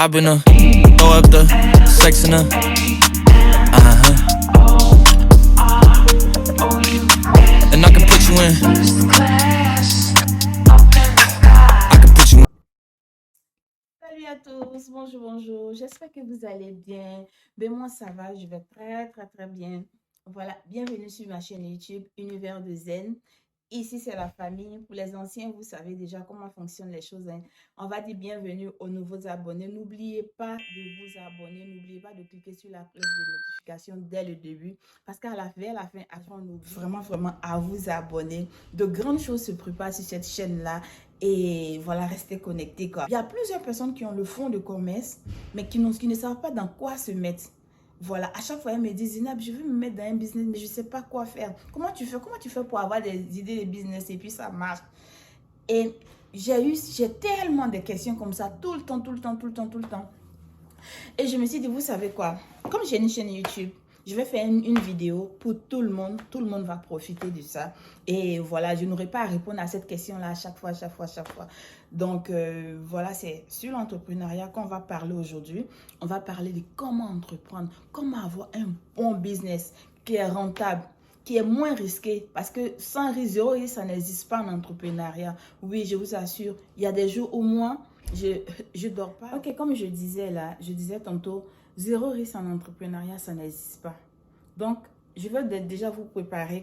I've been throw up the sex in and I can put you in. I can put you in. Salut à tous, bonjour, bonjour. J'espère que vous allez bien. Ben moi ça va, je vais très bien. Voilà, bienvenue sur ma chaîne YouTube Univers de Zen. Ici c'est la famille. Pour les anciens, vous savez déjà comment fonctionnent les choses, hein. On va dire bienvenue aux nouveaux abonnés. N'oubliez pas de vous abonner, n'oubliez pas de cliquer sur la cloche de notification dès le début. Parce qu'à la fin, après on oublie vraiment à vous abonner. De grandes choses se préparent sur cette chaîne-là. Et voilà, restez connectés, quoi. Il y a plusieurs personnes qui ont le fond de commerce, mais qui ne savent pas dans quoi se mettre. Voilà, à chaque fois, elles me disent, Zinab, je veux me mettre dans un business, mais je ne sais pas quoi faire. Comment tu fais pour avoir des idées de business et puis ça marche? Et j'ai tellement de questions comme ça, tout le temps. Et je me suis dit, vous savez quoi? Comme j'ai une chaîne YouTube, je vais faire une vidéo pour tout le monde. Tout le monde va profiter de ça. Et voilà, je n'aurai pas à répondre à cette question-là à chaque fois. Donc, voilà, c'est sur l'entrepreneuriat qu'on va parler aujourd'hui. On va parler de comment entreprendre, comment avoir un bon business qui est rentable, qui est moins risqué. Parce que sans risque, zéro risque, ça n'existe pas en entrepreneuriat. Oui, je vous assure, il y a des jours au moins, je dors pas. Ok, comme je disais tantôt, zéro risque en entrepreneuriat, ça n'existe pas. Donc, je vais déjà vous préparer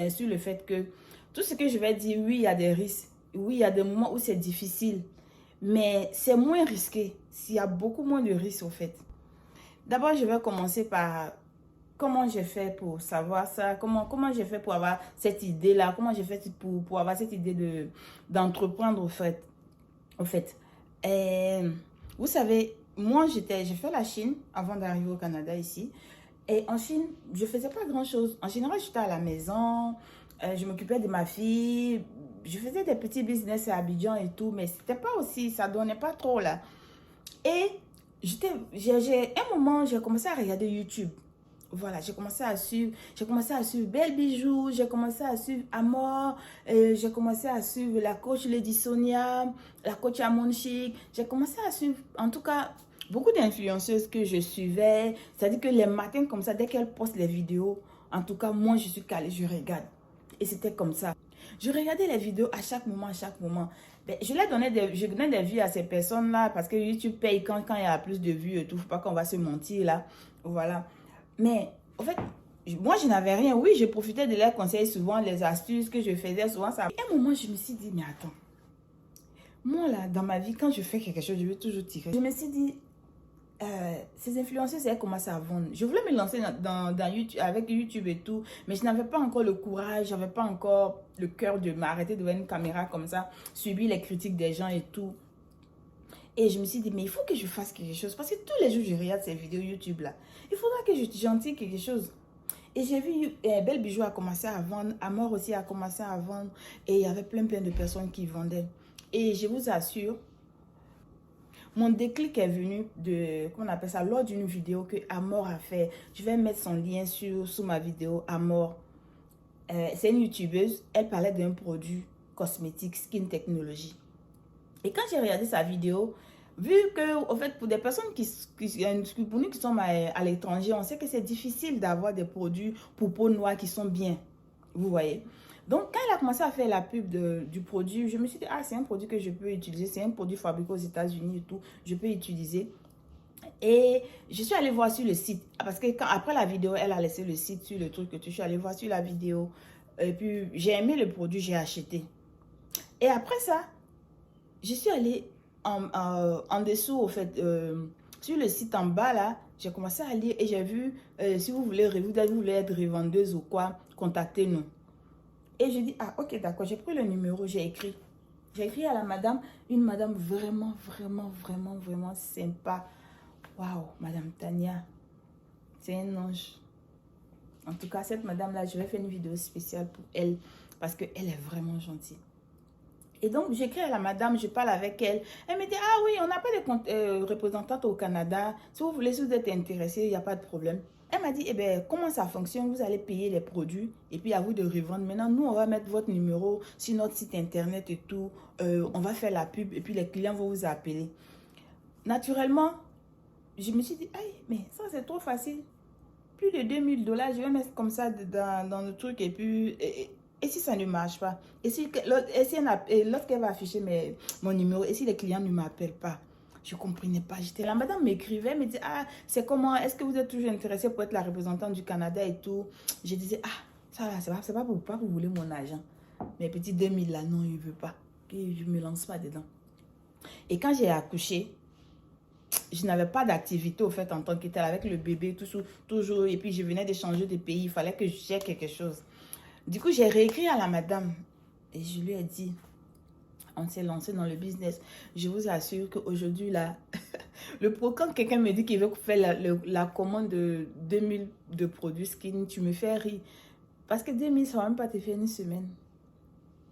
sur le fait que tout ce que je vais dire, oui, il y a des risques. Oui, il y a des moments où c'est difficile. Mais c'est moins risqué. Il y a beaucoup moins de risques, au fait. D'abord, je vais commencer par comment j'ai fait pour savoir ça, comment j'ai fait pour avoir cette idée-là, comment j'ai fait pour avoir cette idée d'entreprendre, au fait. Vous savez, moi, j'ai fait la Chine avant d'arriver au Canada ici. Et en Chine, je ne faisais pas grand-chose. En général, j'étais à la maison, je m'occupais de ma fille, je faisais des petits business à Abidjan et tout, mais c'était pas aussi, ça donnait pas trop là. Et un moment, j'ai commencé à regarder YouTube. Voilà, j'ai commencé à suivre Belle Bijou, j'ai commencé à suivre Amor, j'ai commencé à suivre la coach Lady Sonia, la coach Amon Chic. J'ai commencé à suivre, en tout cas, beaucoup d'influenceuses que je suivais. C'est-à-dire que les matins comme ça, dès qu'elles postent les vidéos, en tout cas, moi, je suis calée, je regarde. Et c'était comme ça. Je regardais les vidéos à chaque moment. Ben, je donnais des vues à ces personnes-là parce que YouTube paye quand il y a plus de vues et tout. Faut pas qu'on va se mentir là. Voilà. Mais, en fait, moi, je n'avais rien. Oui, je profitais de leurs conseils souvent, les astuces que je faisais souvent. Ça. Et à un moment, je me suis dit, mais attends. Moi, là, dans ma vie, quand je fais quelque chose, je veux toujours tirer. Je me suis dit, ces influenceurs, elles commencent à vendre. Je voulais me lancer dans YouTube, avec YouTube et tout, mais je n'avais pas encore le courage, je n'avais pas encore le cœur de m'arrêter devant une caméra comme ça, subir les critiques des gens et tout. Et je me suis dit, mais il faut que je fasse quelque chose. Parce que tous les jours, je regarde ces vidéos YouTube là. Il faudra que j'en tire quelque chose. Et j'ai vu Belle Bijou a commencé à vendre. Amor aussi a commencé à vendre. Et il y avait plein de personnes qui vendaient. Et je vous assure, mon déclic est venu comment on appelle ça, lors d'une vidéo que Amor a fait. Je vais mettre son lien sous ma vidéo, Amor. C'est une youtubeuse. Elle parlait d'un produit cosmétique, Skin Technology. Et quand j'ai regardé sa vidéo, vu que, en fait, pour des personnes pour nous qui sommes à l'étranger, on sait que c'est difficile d'avoir des produits pour peau noire qui sont bien. Vous voyez? Donc, quand elle a commencé à faire la pub du produit, je me suis dit, ah, c'est un produit que je peux utiliser. C'est un produit fabriqué aux États-Unis et tout. Je peux utiliser. Et je suis allée voir sur le site. Parce que après la vidéo, elle a laissé le site sur le truc que je suis allée voir sur la vidéo. Et puis, j'ai aimé le produit, j'ai acheté. Et après ça, je suis allée en dessous, au fait, sur le site en bas, là, j'ai commencé à lire et j'ai vu, si vous voulez être revendeuse ou quoi, contactez-nous. Et j'ai dit, ah, ok, d'accord, j'ai pris le numéro, j'ai écrit. J'ai écrit à la madame, une madame vraiment sympa. Waouh, madame Tania, c'est un ange. En tout cas, cette madame-là, je vais faire une vidéo spéciale pour elle parce qu'elle est vraiment gentille. Et donc, j'écris à la madame, je parle avec elle. Elle me dit, ah oui, on n'a pas de représentante au Canada. Si vous voulez, si vous êtes intéressé, il n'y a pas de problème. Elle m'a dit, eh bien, comment ça fonctionne? Vous allez payer les produits et puis à vous de revendre. Maintenant, nous, on va mettre votre numéro sur notre site internet et tout. On va faire la pub et puis les clients vont vous appeler. naturellement, je me suis dit, aïe, mais ça c'est trop facile. Plus de 2000 $, je vais mettre comme ça dans le truc et puis... Et si ça ne marche pas? Et si lorsqu'elle va afficher mon numéro, et si les clients ne m'appellent pas? Je ne comprenais pas. J'étais là, madame m'écrivait, me dit, ah, c'est comment? Est-ce que vous êtes toujours intéressé pour être la représentante du Canada et tout? Je disais, ah, ça va, c'est pas pour vous voulez mon argent. Mes petits 2000 là, non, il ne veut pas. Que je ne me lance pas dedans. Et quand j'ai accouché, je n'avais pas d'activité au fait en tant que telle avec le bébé, toujours. Et puis je venais de changer de pays, il fallait que je cherche quelque chose. Du coup, j'ai réécrit à la madame et je lui ai dit, on s'est lancé dans le business. Je vous assure qu'aujourd'hui, là, quand quelqu'un me dit qu'il veut faire la commande de 2000 de produits skin, tu me fais rire. Parce que 2000, ça ne va même pas te faire une semaine.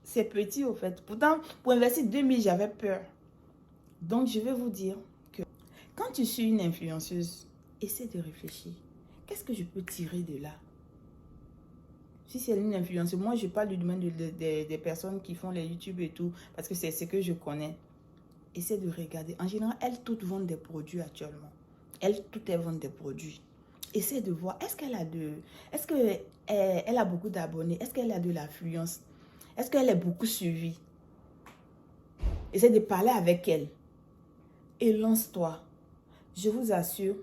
C'est petit au fait. Pourtant, pour investir 2000, j'avais peur. Donc, je vais vous dire que quand tu suis une influenceuse, essaie de réfléchir. Qu'est-ce que je peux tirer de là? Si c'est une influenceuse, moi je parle du domaine des personnes qui font les YouTube et tout, parce que c'est ce que je connais. Essaie de regarder. En général, elles toutes vendent des produits actuellement. Elles toutes vendent des produits. Essaie de voir, est-ce qu'elle a beaucoup d'abonnés? Est-ce qu'elle a de l'affluence? Est-ce qu'elle est beaucoup suivie? Essaie de parler avec elle. Et lance-toi. Je vous assure,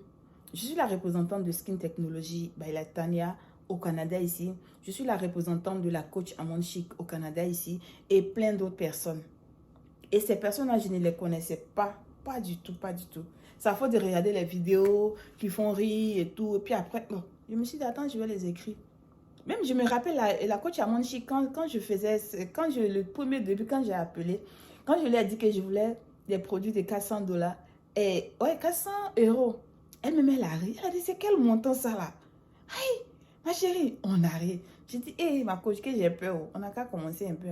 je suis la représentante de Skin Technology by la Tania au Canada ici. Je suis la représentante de la coach Amon Chic au Canada ici et plein d'autres personnes. Et ces personnes-là, je ne les connaissais pas. Pas du tout, pas du tout. Ça faut de regarder les vidéos qui font rire et tout. Et puis après, bon, je me suis dit, attends, je vais les écrire. Même je me rappelle la coach Amon Chic, le premier début, quand j'ai appelé, quand je lui ai dit que je voulais des produits de 400 $, et ouais, 400 €. Elle me met la rire. Elle a dit, c'est quel montant ça là? Aïe, ma chérie, on a ri. J'ai dit, hé, ma coach, que j'ai peur. On a qu'à commencer un peu.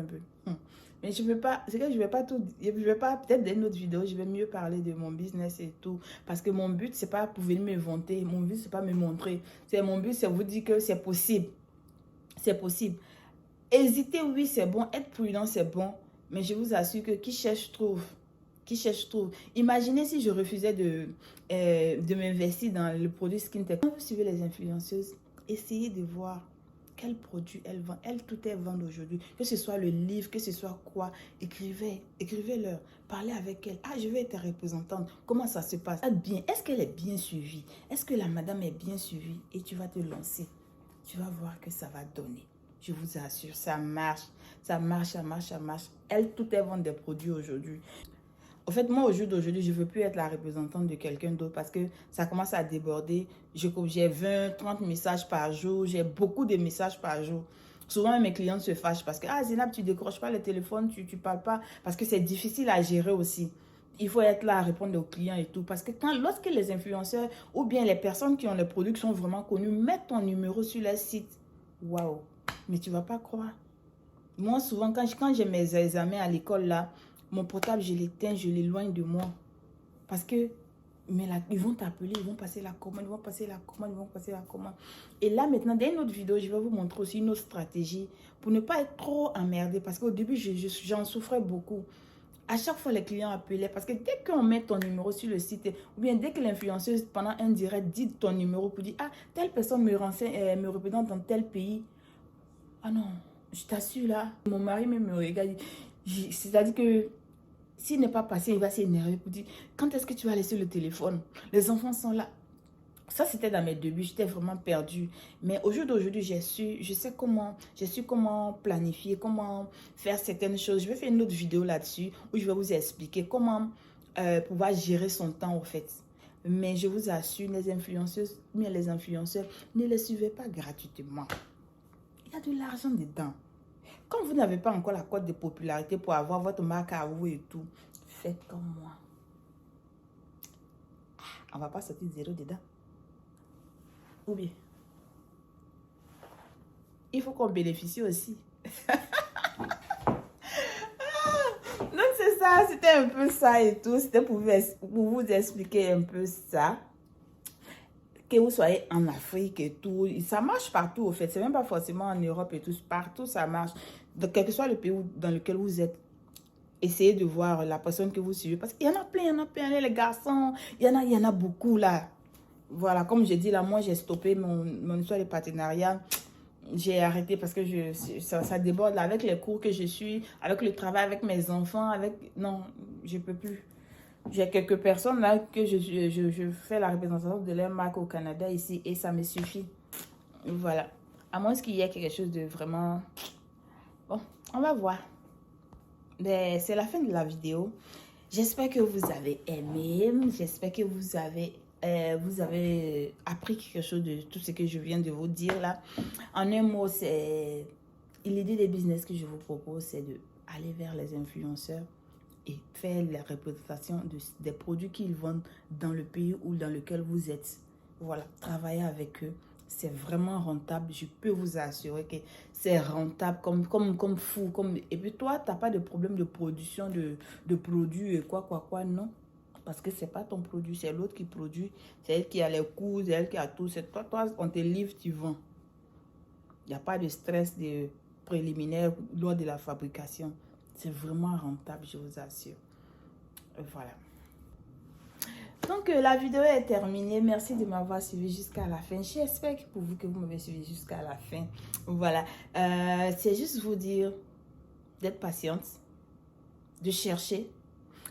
Mais je ne peux pas, c'est que je ne vais pas tout, je vais pas, peut-être dans une autre vidéo, je vais mieux parler de mon business et tout. Parce que mon but, c'est pas pour venir me vanter. Mon but, c'est pas me montrer. Mon but, c'est vous dire que c'est possible. C'est possible. Hésiter, oui, c'est bon. Être prudent, c'est bon. Mais je vous assure que qui cherche, trouve. Qui cherche, trouve. Imaginez si je refusais de m'investir dans le produit Skin Tech. Quand vous suivez les influenceuses, essayez de voir quels produits elles vendent. Elles, toutes elles vendent aujourd'hui. Que ce soit le livre, que ce soit quoi. Écrivez-leur. Parlez avec elles. Ah, je vais être représentante. Comment ça se passe? Bien. Est-ce qu'elle est bien suivie? Est-ce que la madame est bien suivie? Et tu vas te lancer. Tu vas voir que ça va donner. Je vous assure, ça marche. Ça marche, ça marche, ça marche. Elles, toutes elles vendent des produits aujourd'hui. En fait, moi, au jour d'aujourd'hui, je ne veux plus être la représentante de quelqu'un d'autre parce que ça commence à déborder. J'ai 20, 30 messages par jour. J'ai beaucoup de messages par jour. Souvent, mes clients se fâchent parce que, ah, Zénab, tu ne décroches pas le téléphone, tu ne parles pas. Parce que c'est difficile à gérer aussi. Il faut être là à répondre aux clients et tout. Parce que lorsque les influenceurs ou bien les personnes qui ont les produits qui sont vraiment connus mettent ton numéro sur leur site, waouh, mais tu ne vas pas croire. Moi, souvent, quand j'ai mes examens à l'école, là, mon portable, je l'éteins, je l'éloigne de moi. Parce que ils vont t'appeler, ils vont passer la commande, ils vont passer la commande, ils vont passer la commande. Et là, maintenant, dans une autre vidéo, je vais vous montrer aussi une autre stratégie pour ne pas être trop emmerdé. Parce qu'au début, j'en souffrais beaucoup. À chaque fois, les clients appelaient. Parce que dès qu'on met ton numéro sur le site, ou bien dès que l'influenceuse, pendant un direct, dit ton numéro pour dire, ah, telle personne me représente dans tel pays. Ah non, je t'assure là, mon mari me regarde. C'est-à-dire que s'il n'est pas passé, il va s'énerver pour dire, quand est-ce que tu vas laisser le téléphone? Les enfants sont là. Ça, c'était dans mes débuts, j'étais vraiment perdue. Mais au jour d'aujourd'hui, j'ai su comment planifier, comment faire certaines choses. Je vais faire une autre vidéo là-dessus où je vais vous expliquer comment pouvoir gérer son temps, au fait. Mais je vous assure, les influenceuses, mais les influenceurs, ne les suivez pas gratuitement. Il y a de l'argent dedans. Quand vous n'avez pas encore la cote de popularité pour avoir votre marque à vous et tout, faites comme moi. On ne va pas sortir zéro dedans. Ou bien, il faut qu'on bénéficie aussi. Donc c'est ça, c'était un peu ça et tout. C'était pour vous expliquer un peu ça. Que vous soyez en Afrique et tout, ça marche partout au fait. C'est même pas forcément en Europe et tout. Partout ça marche. Donc, quel que soit le pays dans lequel vous êtes, essayez de voir la personne que vous suivez. Parce qu'il y en a plein, les garçons. Il y en a beaucoup là. Voilà, comme je dis là, moi j'ai stoppé mon histoire de partenariat. J'ai arrêté parce que ça déborde là, avec les cours que je suis, avec le travail, avec mes enfants, avec... Non, je peux plus. J'ai quelques personnes là que je fais la représentation de leur marque au Canada ici et ça me suffit. Voilà. À moins qu'il y ait quelque chose de vraiment... Bon, on va voir. Mais c'est la fin de la vidéo. J'espère que vous avez aimé. J'espère que vous avez appris quelque chose de tout ce que je viens de vous dire là. En un mot, c'est l'idée des business que je vous propose, c'est d'aller vers les influenceurs et faire la représentation des produits qu'ils vendent dans le pays ou dans lequel vous êtes. Voilà, travailler avec eux. C'est vraiment rentable. Je peux vous assurer que c'est rentable comme fou. Et puis toi, tu n'as pas de problème de production de produits et quoi, non. Parce que ce n'est pas ton produit, c'est l'autre qui produit. C'est elle qui a les coûts, c'est elle qui a tout. C'est toi, on te livre, tu vends. Il n'y a pas de stress de préliminaire lors de la fabrication. C'est vraiment rentable, je vous assure. Voilà. Donc, la vidéo est terminée. Merci de m'avoir suivi jusqu'à la fin. J'espère que pour vous que vous m'avez suivi jusqu'à la fin. Voilà. C'est juste vous dire d'être patiente, de chercher.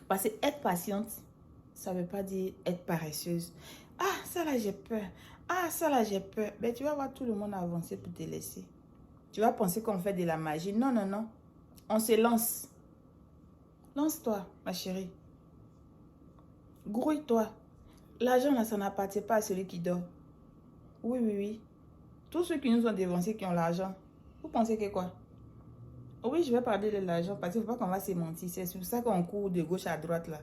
Parce que être patiente, ça ne veut pas dire être paresseuse. Ah, ça là, j'ai peur. Ah, ça là, j'ai peur. Mais tu vas voir tout le monde avancer pour te laisser. Tu vas penser qu'on fait de la magie. Non, non, non. On se lance. Lance-toi, ma chérie. Grouille-toi. L'argent, là, ça n'appartient pas à celui qui dort. Oui, oui, oui. Tous ceux qui nous ont dévancés, qui ont l'argent, vous pensez que quoi? Oui, je vais parler de l'argent parce qu'il ne faut pas qu'on va se mentir. C'est sur ça qu'on court de gauche à droite, là.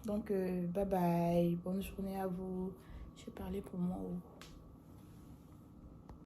Donc, bye bye. Bonne journée à vous. Je vais parler pour moi.